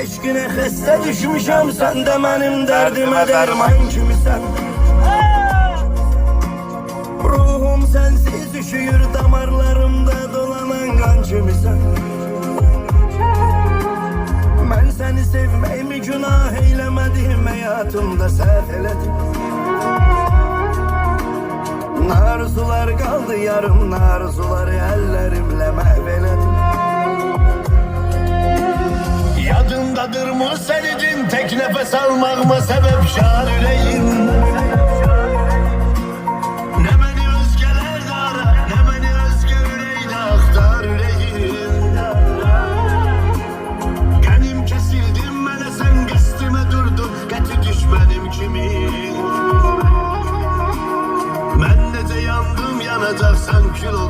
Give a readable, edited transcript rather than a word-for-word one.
Eşkine xəstə düşmüşəm, sən də mənim dərdimə dərman kimisən. Ruhum sensiz üşüyür, damarlarımda dolanan qan kimisən. Mən səni sevməyimi günah eyləmədim, həyatımda səhv elədim. Narzular qaldı yarım, narzuları əllərimlə məhv elədim. Yadındadır mı senidin, tek nefes almağıma sebep şan ürəyim. Ne beni özgeler de ara, ne beni özge üreyde aktar ürəyim. Qənim kesildim mənə, sen qəstimə durdun, qəti düşmənim kimin. Mən necə yandım yanacaqsan kül ol.